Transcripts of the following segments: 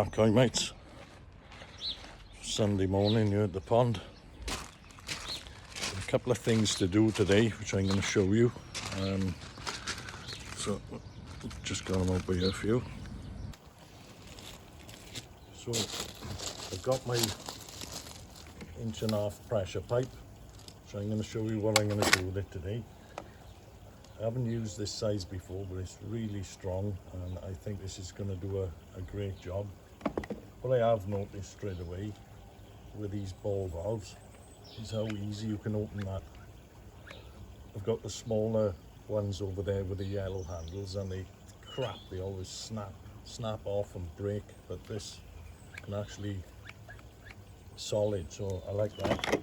back, hi mates. Sunday morning here at the pond. A couple of things to do today, which I'm going to show you. So just got them over here for you. So I've got my 1.5 inch pressure pipe, so I'm going to show you what I'm going to do with it today. I haven't used this size before, but it's really strong and I think this is going to do a great job. What I have noticed straight away with these ball valves is how easy you can open that. I've got the smaller ones over there with the yellow handles and they always snap off and break, but this can actually solid, so I like that.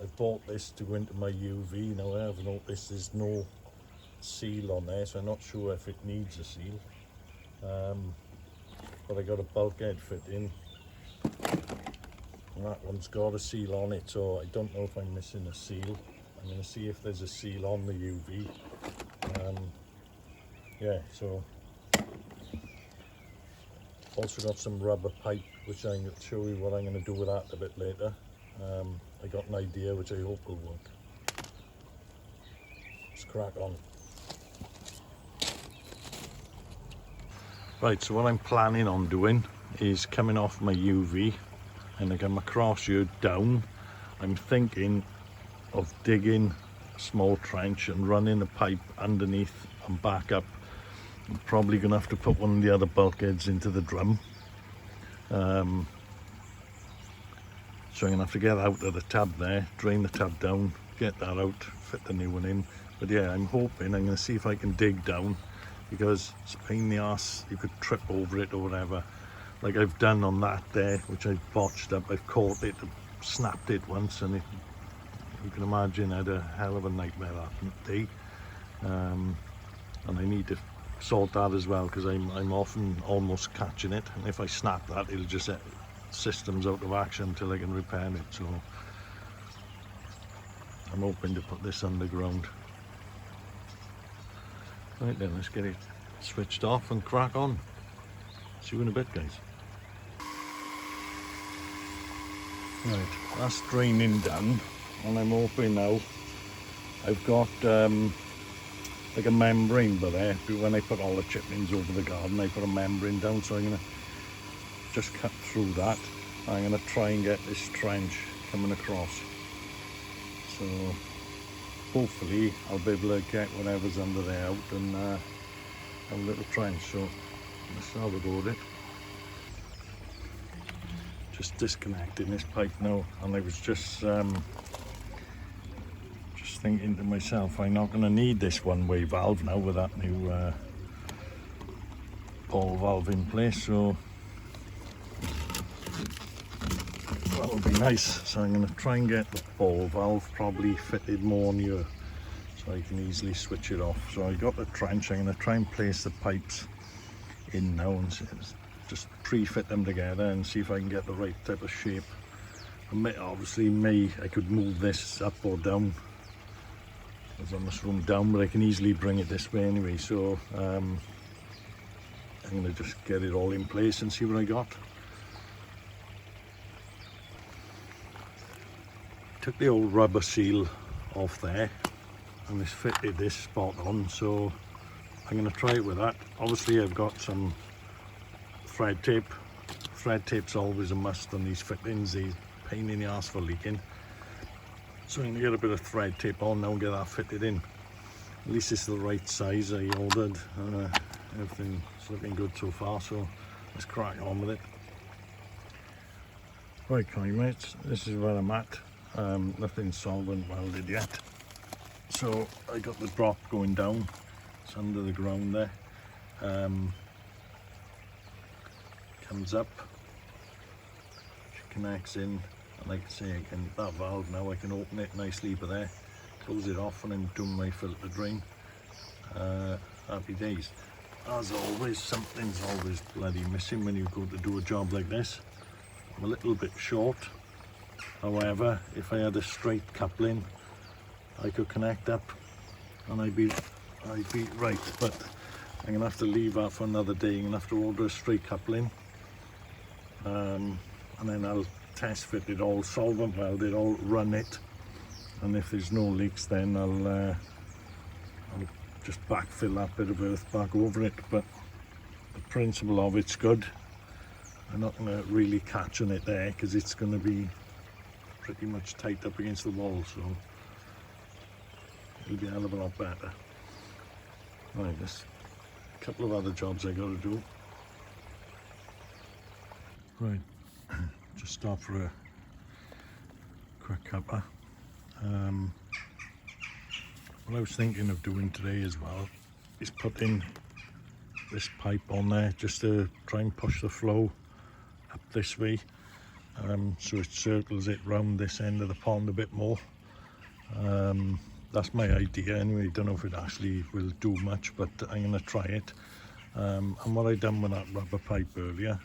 I bought this to go into my UV. Now I have noticed there's no seal on there, so I'm not sure if it needs a seal. But I got a bulkhead fit in, and that one's got a seal on it, so I don't know if I'm missing a seal. I'm going to see if there's a seal on the UV. Yeah, so also got some rubber pipe, which I'm going to show you what I'm going to do with that a bit later. I got an idea which I hope will work. Let's crack on. Right, so what I'm planning on doing is coming off my UV and I come across here down. I'm thinking of digging a small trench and running a pipe underneath and back up. I'm probably going to have to put one of the other bulkheads into the drum. So I'm going to have to get out of the tub there, drain the tub down, get that out, fit the new one in. But yeah, I'm hoping, I'm going to see if I can dig down, because it's a pain in the arse. You could trip over it or whatever, like I've done on that there, which I've botched up. I've caught it, snapped it once, and you can imagine I had a hell of a nightmare that day. And I need to sort that as well, because I'm often almost catching it, and if I snap that, it'll just set systems out of action until I can repair it. So I'm hoping to put this underground. Right then, let's get it switched off and crack on. See you in a bit, guys. Right, that's draining done, and I'm hoping now I've got like a membrane by there. When I put all the chippings over the garden, I put a membrane down, so I'm going to just cut through that. I'm going to try and get this trench coming across. So hopefully I'll be able to get whatever's under there out and have a little trench. So let's have a go with it. Just disconnecting this pipe now, and I was just thinking to myself, I'm not going to need this one-way valve now with that new ball valve in place, so that'll be nice. So I'm going to try and get the ball valve probably fitted more near, so I can easily switch it off. So I got the trench. I'm going to try and place the pipes in now and just pre-fit them together and see if I can get the right type of shape. Obviously I could move this up or down. There's on this room down, but I can easily bring it this way anyway. So I'm going to just get it all in place and see what I got. Took the old rubber seal off there and it's fitted this spot on, so I'm going to try it with that. Obviously I've got some thread tape. Thread tape's always a must on these fittings. These pain in the arse for leaking. So I'm going to get a bit of thread tape on now and get that fitted in. At least it's the right size I ordered. Everything's looking good so far, so let's crack on with it. Right, mates, this is where I'm at. Nothing solvent welded yet. So I got the drop going down. It's under the ground there. Comes up, connects in. And like I say, that valve now, I can open it nicely by there, close it off, and I'm doing my filter drain. Happy days. As always, something's always bloody missing when you go to do a job like this. I'm a little bit short. However, if I had a straight coupling, I could connect up and I'd be right. But I'm going to have to leave that for another day. I'm going to have to order a straight coupling, and then I'll test fit it all, solvent weld it all, run it, and if there's no leaks then I'll just backfill that bit of earth back over it. But the principle of it's good. I'm not going to really catch on it there because it's going to be pretty much tight up against the wall, so it'll be a hell of a lot better. Right, there's a couple of other jobs I got to do. Right, just stop for a quick cuppa. What I was thinking of doing today as well is putting this pipe on there just to try and push the flow up this way, so it circles it round this end of the pond a bit more. That's my idea anyway. Don't know if it actually will do much, but I'm going to try it. And what I done with that rubber pipe earlier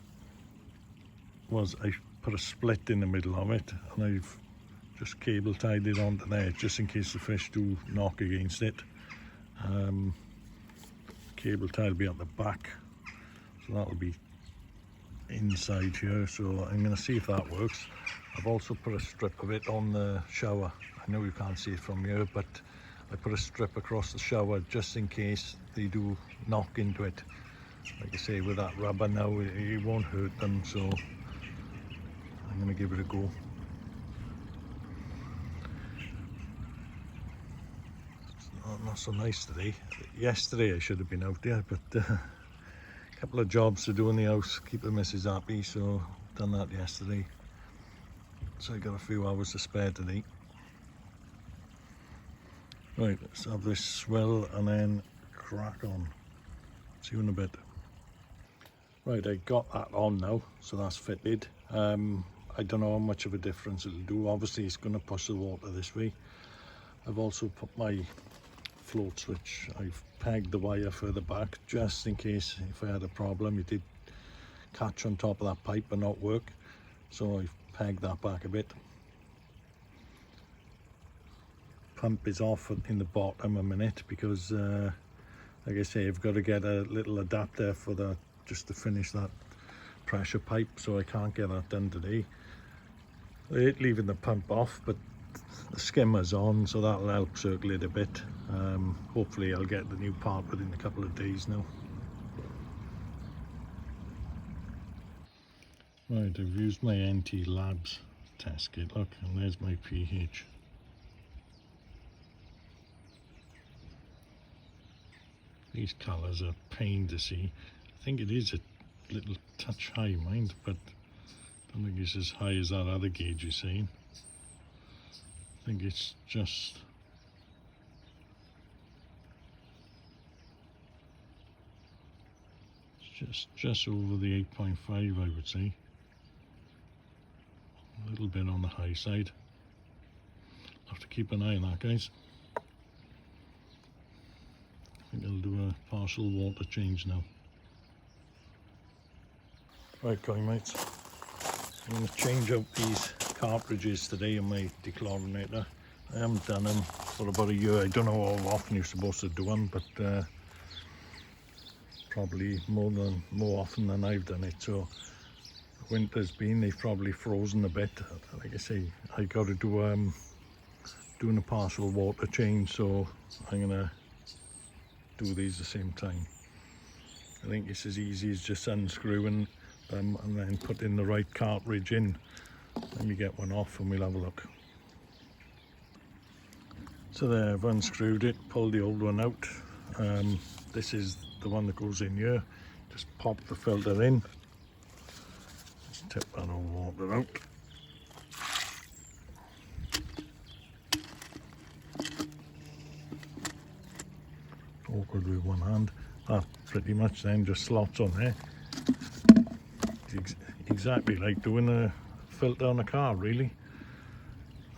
was I put a split in the middle of it, and I've just cable tied it onto there just in case the fish do knock against it. Cable tie will be at the back, so that'll be inside here, so I'm going to see if that works. I've also put a strip of it on the shower. I know you can't see it from here, but I put a strip across the shower just in case they do knock into it. Like I say, with that rubber now, it won't hurt them, so I'm going to give it a go. It's not so nice today. Yesterday I should have been out there, but a couple of jobs to do in the house, keep the missus happy, so done that yesterday. So I got a few hours to spare today. Right, let's have this swell and then crack on. See you in a bit. Right, I got that on now, so that's fitted. I don't know how much of a difference it'll do. Obviously it's going to push the water this way. I've also put my float switch, I've pegged the wire further back just in case if I had a problem it did catch on top of that pipe and not work, so I've pegged that back a bit. Pump is off in the bottom a minute because like I say, I've got to get a little adapter for that just to finish that pressure pipe, so I can't get that done today. I hate leaving the pump off, but the skimmer's on, so that'll help circle it a bit. Hopefully I'll get the new part within a couple of days now. Right, I've used my NT Labs test kit, look, and there's my pH. These colours are a pain to see. I think it is a little touch high, mind, but I don't think it's as high as that other gauge you're saying. I think it's just over the 8.5, I would say. A little bit on the high side. Have to keep an eye on that, guys. I think I'll do a partial water change now. Right, going mates, I'm going to change out these cartridges today in my dechlorinator. I haven't done them for about a year. I don't know how often you're supposed to do them, but probably more often than I've done it. So winter's been, they've probably frozen a bit. Like I say, I got to do doing a partial water change, so I'm gonna do these at the same time. I think it's as easy as just unscrewing them and then putting the right cartridge in. Let me get one off and we'll have a look. So there, I've unscrewed it, pulled the old one out. This is the one that goes in here. Just pop the filter in. Just tip that old water out. Awkward with one hand. That pretty much then just slots on there. It's exactly like doing a filter on a car, really,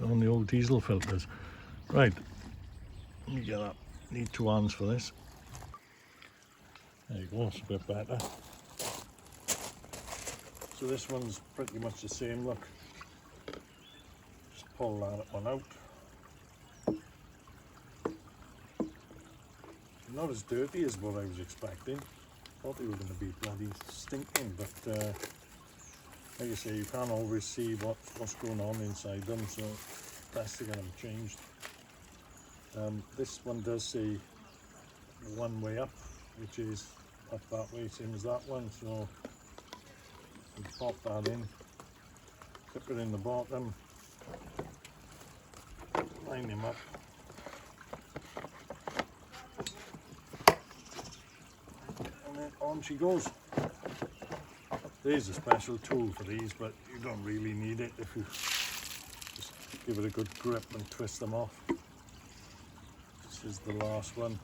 on the old diesel filters. Right, let me get that. Need two hands for this. There you go, it's a bit better. So this one's pretty much the same, look. Just pull that one out. not as dirty as what I was expecting. Thought they were going to be bloody stinking, but like I say, you can't always see what's going on inside them, so best to get them changed. This one does say one way up, which is up that way, same as that one, so you pop that in, clip it in the bottom, line them up, and then on she goes. There's a special tool for these, but you don't really need it if you just give it a good grip and twist them off. This is the last one.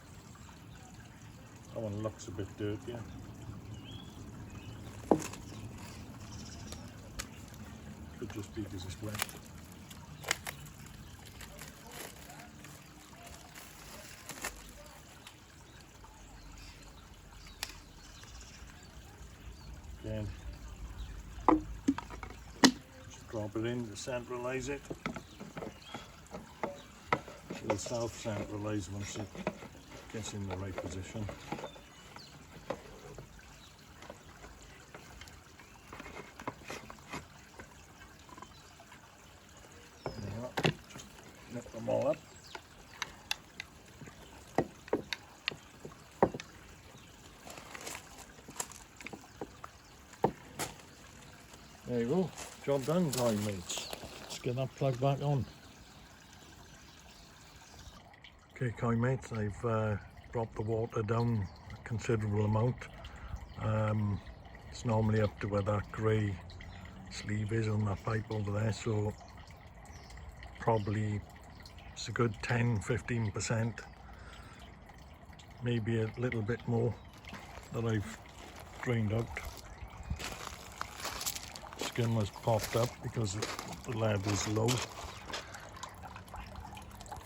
That one looks a bit dirtier. Could just be because it's wet. Again, just drop it in to centralise it. It'll self-centralise once it gets in the right position. Just nip them all up. There you go, job done, guys, mates. Let's get that plug back on. Okay, koi mates, I've dropped the water down a considerable amount. It's normally up to where that grey sleeve is on that pipe over there, so probably it's a good 10-15%, maybe a little bit more that I've drained out. Skin was popped up because the lead was low.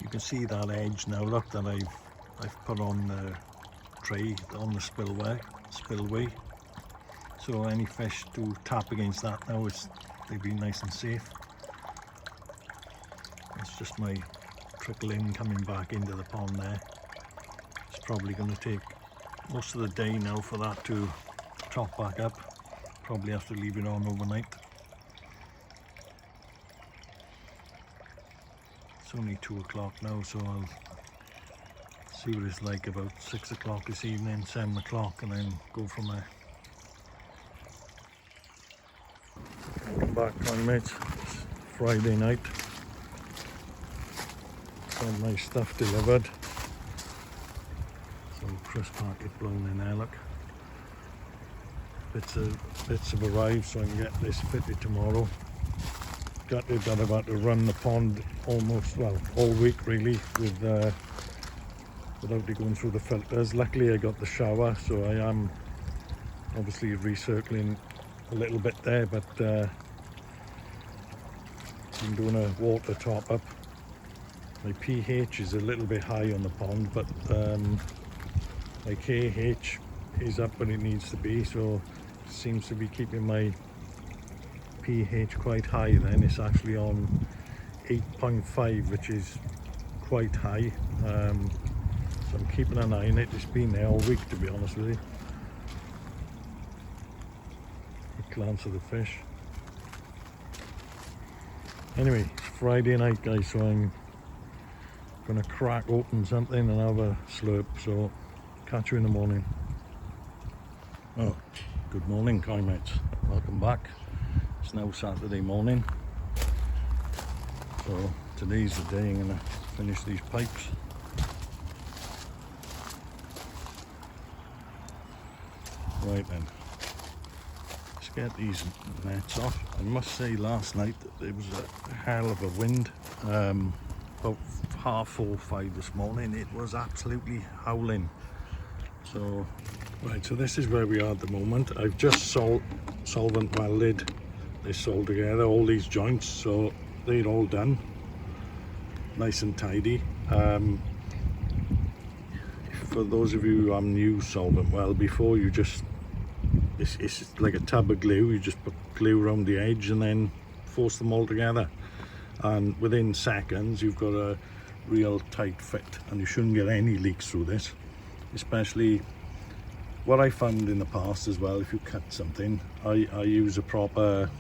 You can see that edge now, look, that I've put on the tray on the spillway. So any fish do tap against that now, they'll be nice and safe. It's just my trickle in coming back into the pond there. It's probably going to take most of the day now for that to top back up. Probably have to leave it on overnight. It's only 2 o'clock now, so I'll see what it's like about 6 o'clock this evening, 7 o'clock, and then go from there. Welcome back, koi mates. It's Friday night. Some nice stuff delivered. Some crisp packet blown in there, look. Bits have arrived, so I can get this fitted tomorrow. Gutted that I've had to run the pond almost, well, all week really, without it going through the filters. Luckily I got the shower, so I am obviously recircling a little bit there, but I'm doing a water top up. My pH is a little bit high on the pond, but my KH is up where it needs to be, so it seems to be keeping my pH quite high. Then it's actually on 8.5, which is quite high, so I'm keeping an eye on it. It's been there all week, to be honest with you. A glance of the fish. Anyway, it's Friday night, guys, so I'm gonna crack open something and have a slurp, so catch you in the morning. Oh, good morning, koi mates. Welcome back. It's now Saturday morning, so today's the day I'm gonna finish these pipes. Right then, let's get these nets off. I must say, last night there was a hell of a wind. About 4:30 this morning, it was absolutely howling. So, right, so this is where we are at the moment. I've just solvent welded this all together, all these joints, so they're all done, nice and tidy. For those of you who haven't used solvent weld before, you just, it's like a tub of glue. You just put glue around the edge and then force them all together, and within seconds you've got a real tight fit, and you shouldn't get any leaks through this. especially what I found in the past as well. If you cut something, I use a proper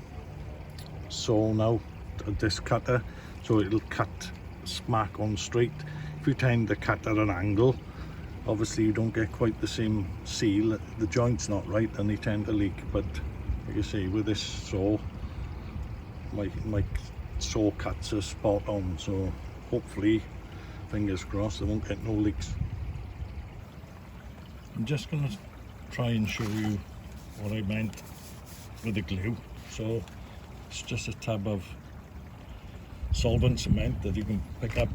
saw now, a disc cutter, so it'll cut smack on straight. If you tend to cut at an angle, obviously you don't get quite the same seal, the joint's not right and they tend to leak. But like you see, with this saw, my saw cuts are spot on, so hopefully, fingers crossed, I won't get no leaks. I'm just going to try and show you what I meant with the glue. So it's just a tub of solvent cement that you can pick up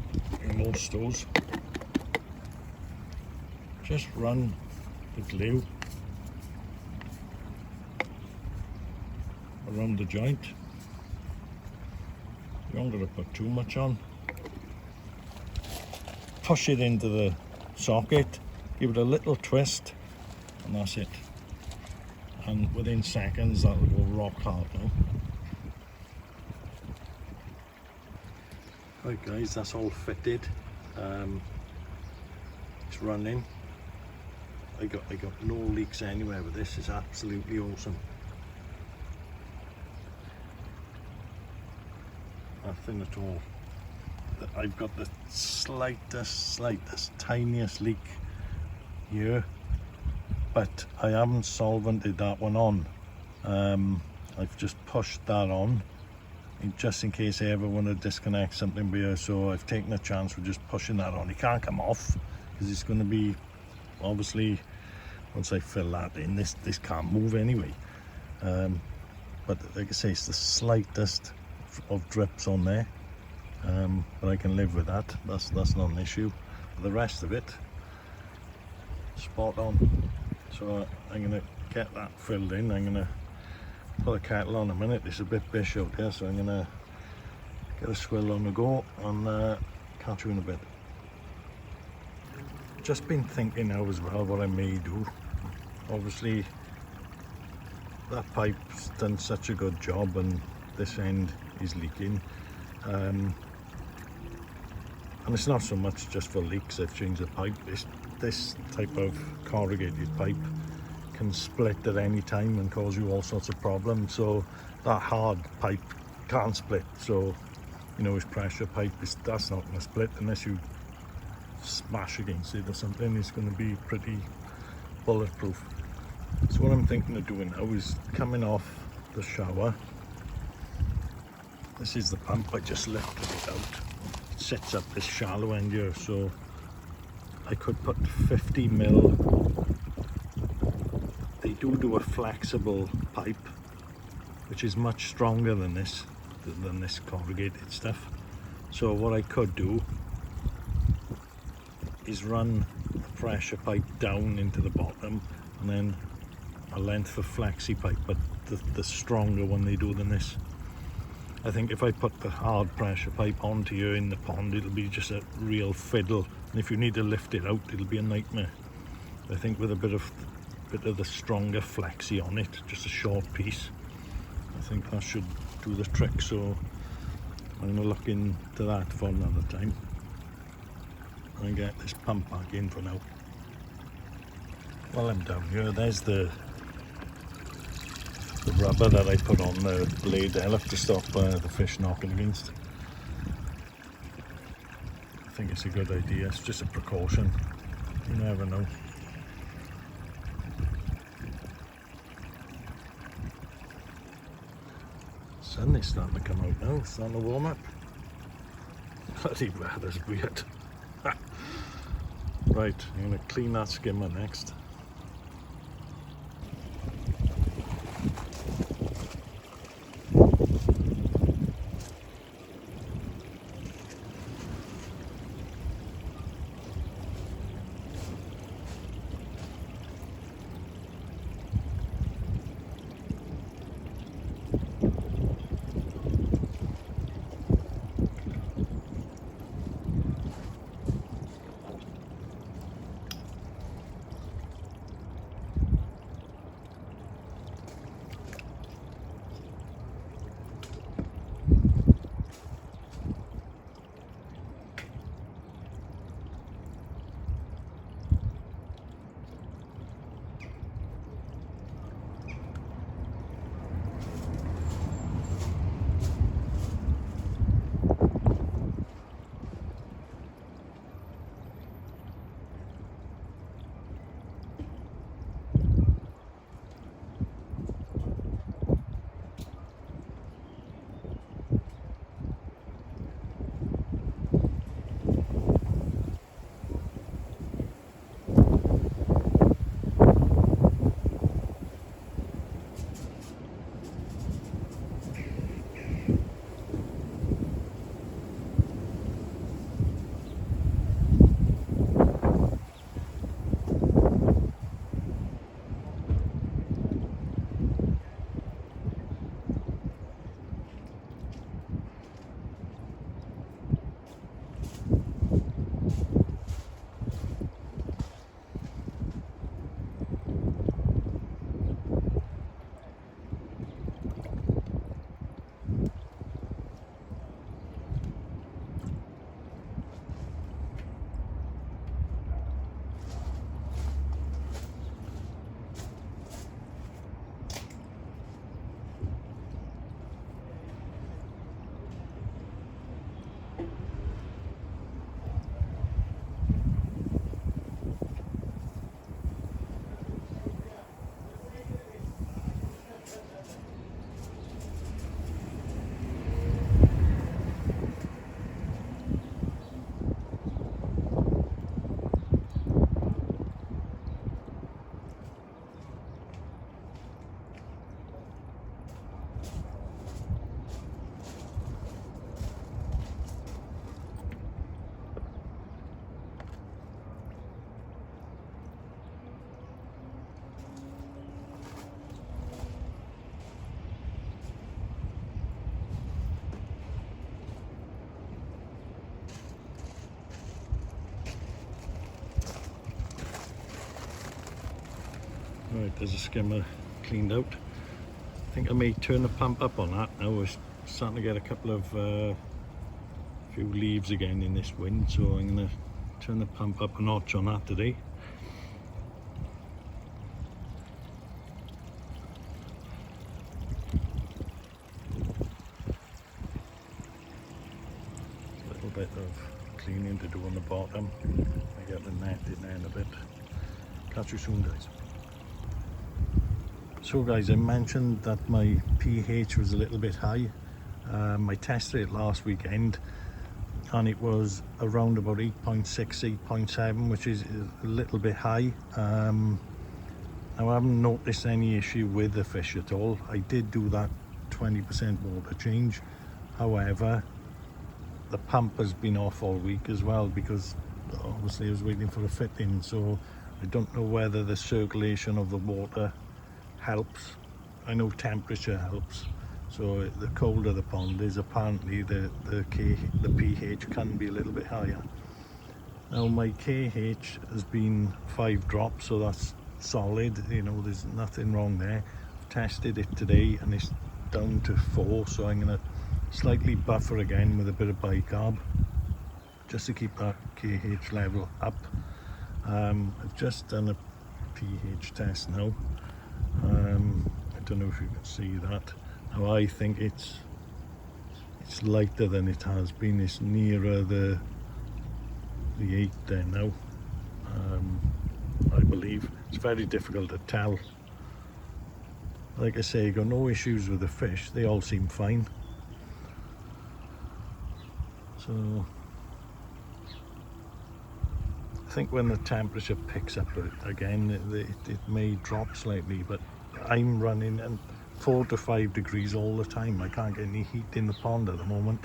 in most stores. Just run the glue around the joint. You don't got to put too much on. Push it into the socket, give it a little twist, and that's it. And within seconds that'll go rock hard now. Right guys, that's all fitted. It's running. I got no leaks anywhere with this. It's absolutely awesome. Nothing at all. I've got the slightest, tiniest leak here, but I haven't solvented that one on. I've just pushed that on just in case I ever want to disconnect something here, so I've taken a chance with just pushing that on. It can't come off because it's going to be, obviously, once I fill that in, this can't move anyway. But like I say, it's the slightest of drips on there, but I can live with that. That's not an issue. But the rest of it, spot on. So I'm gonna get that filled in. I'm gonna put the kettle on a minute. It's a bit bish out there, so I'm gonna get a swill on the go and catch you in a bit. Just been thinking now as well what I may do. Obviously that pipe's done such a good job and this end is leaking, and it's not so much just for leaks I've changed the pipe. This type of corrugated pipe can split at any time and cause you all sorts of problems, so that hard pipe can't split. So you know, his pressure pipe, that's not going to split unless you smash against it or something. It's going to be pretty bulletproof. So what I'm thinking of doing now is coming off the shower. This is the pump, I just lifted it out. It sits up this shallow end here, so I could put 50 mil. They do a flexible pipe, which is much stronger than this corrugated stuff. So what I could do is run the pressure pipe down into the bottom and then a length of flexi pipe, but the stronger one they do than this. I think if I put the hard pressure pipe onto you in the pond, it'll be just a real fiddle, and if you need to lift it out, it'll be a nightmare. I think with a bit of the stronger flexi on it, just a short piece, I think that should do the trick. So I'm gonna look into that for another time and get this pump back in for now. While I'm down here, there's the rubber that I put on the blade there to stop the fish knocking against. I think it's a good idea. It's just a precaution. You never know. Sun is starting to come out now. It's starting to warm up. Bloody weather's weird. Right, I'm going to clean that skimmer next. Right, there's a skimmer cleaned out. I think I may turn the pump up on that now. We're starting to get a couple of few leaves again in this wind, so I'm going to turn the pump up a notch on that today. A little bit of cleaning to do on the bottom. I get the net in there in a bit. Catch you soon, guys. So guys, I mentioned that my pH was a little bit high. I tested it last weekend and it was around about 8.6, 8.7, which is a little bit high. Now I haven't noticed any issue with the fish at all. I did do that 20% water change. However, the pump has been off all week as well because obviously I was waiting for a fit-in, so I don't know whether the circulation of the water helps. I know temperature helps, so the colder the pond is, apparently the pH can be a little bit higher. Now my KH has been 5 drops, so that's solid, you know, there's nothing wrong there. I've tested it today and it's down to 4, so I'm going to slightly buffer again with a bit of bicarb just to keep that KH level up. I've just done a pH test now. I don't know if you can see that. Now I think it's lighter than it has been. It's nearer the 8 there now. I believe it's very difficult to tell. Like I say, I got no issues with the fish. They all seem fine. So I think when the temperature picks up again, it may drop slightly, but I'm running at 4 to 5 degrees all the time. I can't get any heat in the pond at the moment.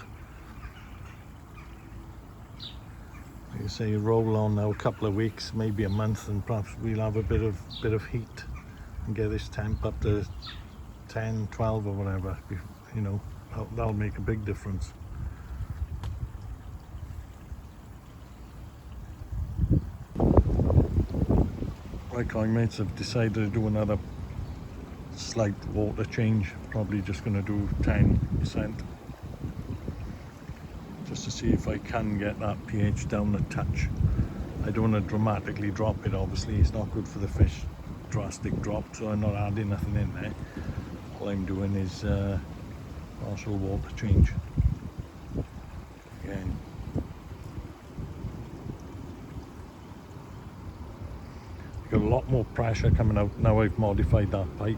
Like I say, roll on now a couple of weeks, maybe a month, and perhaps we'll have a bit of heat and get this temp up to 10, 12 or whatever. You know, that'll make a big difference. Right, koi mates, I've decided to do another slight water change. Probably just going to do 10%, just to see if I can get that pH down a touch. I don't want to dramatically drop it, obviously it's not good for the fish, drastic drop, so I'm not adding nothing in there. All I'm doing is partial water change again. Got a lot more pressure coming out now. I've modified that pipe.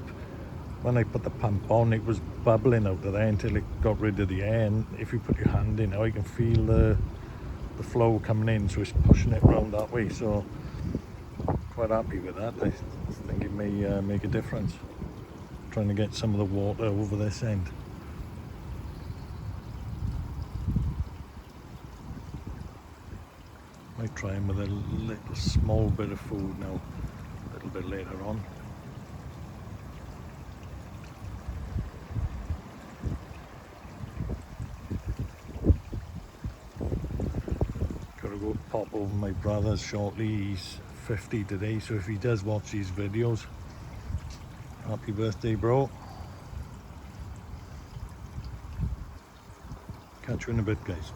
When I put the pump on, it was bubbling out of there until it got rid of the air, and if you put your hand in now, you can feel the flow coming in, so it's pushing it around that way. So quite happy with that. I think it may make a difference. Trying to get some of the water over this end. Might try him with a little small bit of food now, a little bit later on. Gotta go pop over my brother's shortly. He's 50 today, so if he does watch these videos, happy birthday, bro. Catch you in a bit, guys.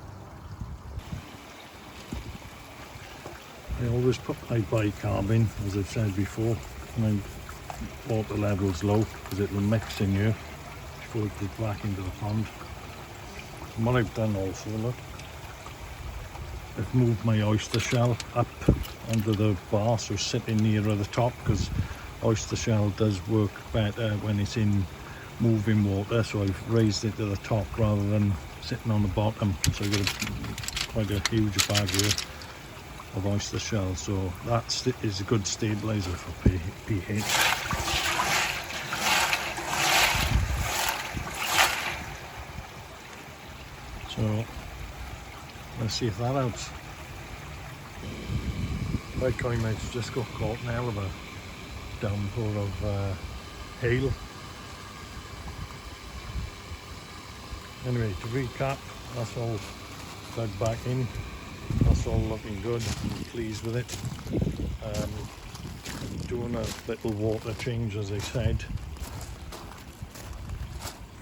I always put my bicarb in, as I've said before, when my water level's low, because it will mix in here before it goes back into the pond. And what I've done also, look, I've moved my oyster shell up onto the bar, so sitting nearer the top, because oyster shell does work better when it's in moving water, so I've raised it to the top rather than sitting on the bottom. So I've got quite a huge bag here of oyster shell, so that is a good stabilizer for pH. So let's see if that helps. Right, koi mates, just got caught in a hell of a downpour of hail. Anyway, to recap, that's all dug back in. That's all looking good. I'm pleased with it. doing a little water change, as I said.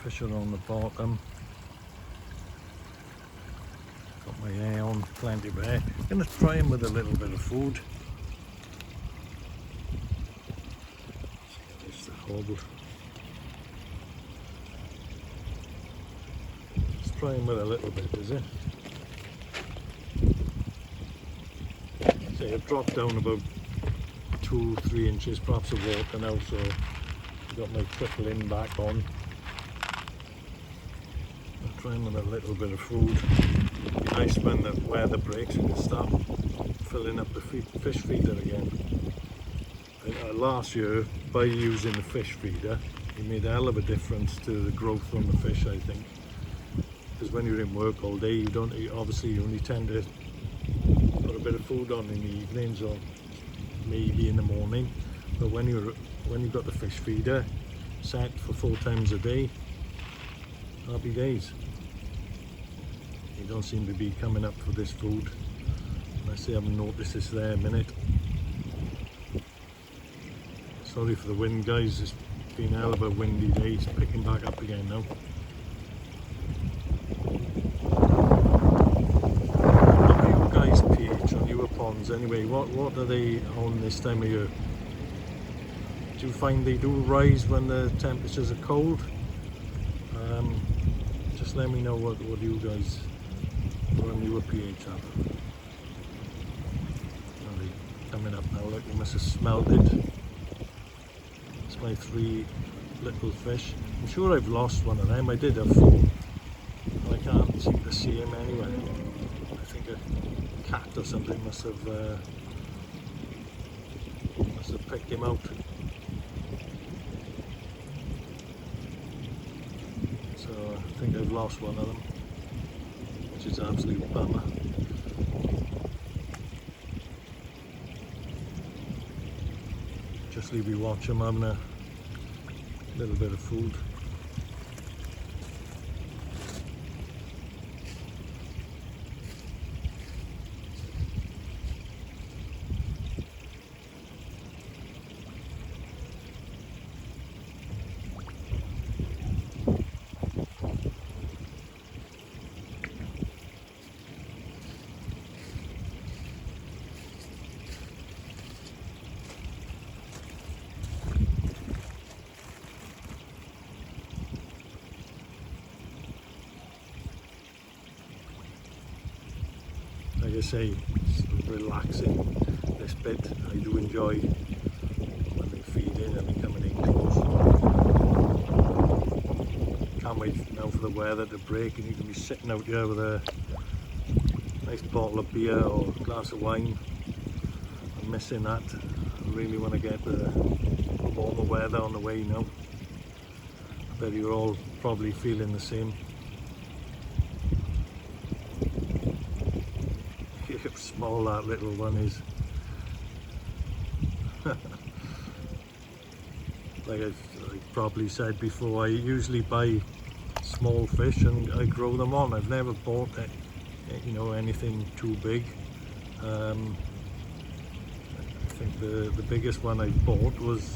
Fish are on the bottom. Got my air on, plenty of air. Gonna try him with a little bit of food. It's the hobble. Let's try him with a little bit, is it? So I've dropped down about 2-3 inches perhaps of water now, so I've got my trickle in back on. I'm trying with a little bit of food. Nice when the weather breaks, you can start filling up the fish feeder again. Last year, by using the fish feeder, it made a hell of a difference to the growth on the fish, I think. Because when you're in work all day, obviously you only tend to put a bit of food on in the evenings or maybe in the morning. But when you've got the fish feeder set for 4 times a day, happy days. You don't seem to be coming up for this food. I see I haven't noticed this there a minute. Sorry for the wind, guys. It's been a hell of a windy day. It's picking back up again now. What are you guys' pH on your ponds anyway? What are they on this time of year? Do you find they do rise when the temperatures are cold? Just let me know what you guys run your pH up. Are they coming up now? Look, you must have smelled it. It's my 3 little fish. I'm sure I've lost one of them. I did have 4. I can't seem to see him anywhere. I think a cat or something must have picked him out. So I think I've lost one of them, which is an absolute bummer. Just leave you watch them having a little bit of food. Like I say, it's relaxing, this bit. I do enjoy when they feed in and they're coming in close. Can't wait now for the weather to break and you can be sitting out here with a nice bottle of beer or a glass of wine. I'm missing that. I really want to get the warmer weather on the way now. I bet you're all probably feeling the same. How small that little one is. Like I probably said before, I usually buy small fish and I grow them on. I've never bought anything too big. I think the biggest one I bought was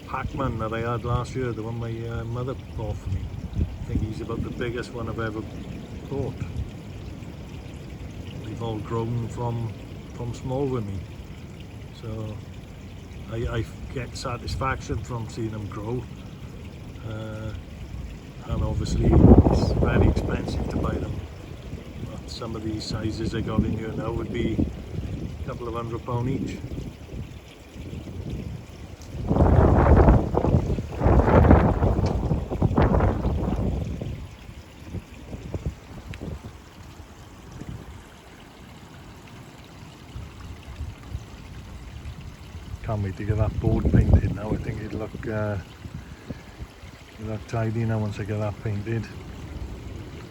Pac-Man that I had last year, the one my mother bought for me. I think he's about the biggest one I've ever bought. They've all grown from small with me, so I get satisfaction from seeing them grow, and obviously it's very expensive to buy them. But some of these sizes I got in here now would be a couple of £100 each. Can't wait to get that board painted now. I think it'll look tidy now once I get that painted.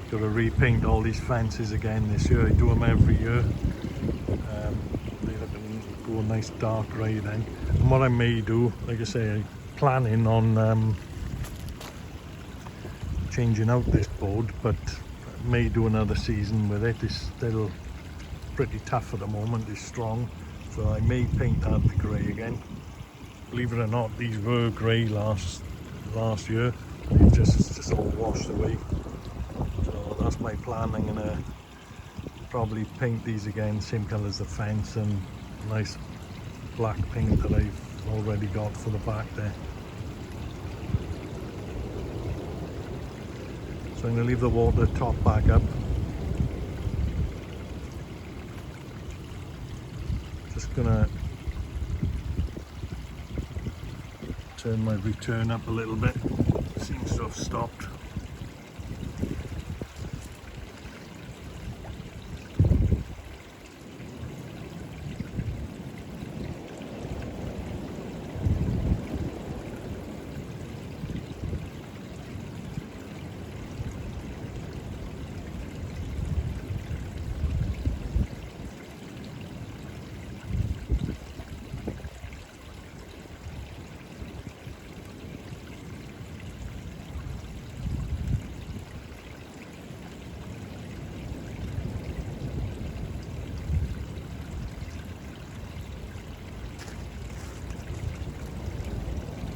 Got to repaint all these fences again this year. I do them every year. They look go a nice dark grey then. And what I may do, like I say, I'm planning on changing out this board, but I may do another season with it. It's still pretty tough at the moment. It's strong. So I may paint that the grey again. Believe it or not, these were grey last year. They've just all washed away. So that's my plan. I'm gonna probably paint these again, same colour as the fence, and nice black paint that I've already got for the back there. So I'm going to leave the water top back up. Just going to turn my return up a little bit. Seems to have stopped.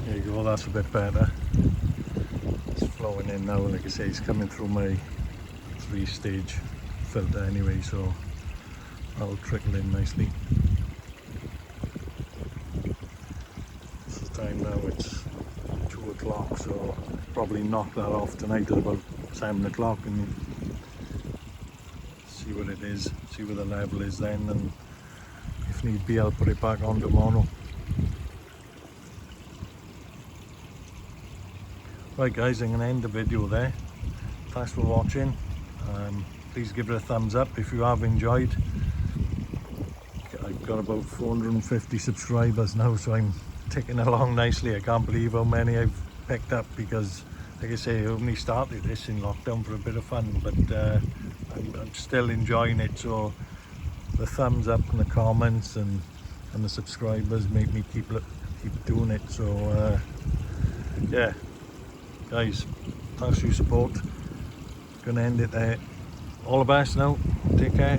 There you go, that's a bit better. It's flowing in now, like I say, it's coming through my 3-stage filter anyway, so that'll trickle in nicely. It's the time now, it's 2 o'clock, so probably knock that off tonight at about 7 o'clock and see what it is, see what the level is then, and if need be I'll put it back on tomorrow. Right guys, I'm going to end the video there. Thanks for watching. Please give it a thumbs up if you have enjoyed. I've got about 450 subscribers now, so I'm ticking along nicely. I can't believe how many I've picked up because, like I say, I only started this in lockdown for a bit of fun, but I'm still enjoying it. So the thumbs up and the comments and the subscribers make me keep doing it. So yeah. Guys, thanks for your support. Gonna end it there. All the best now. Take care.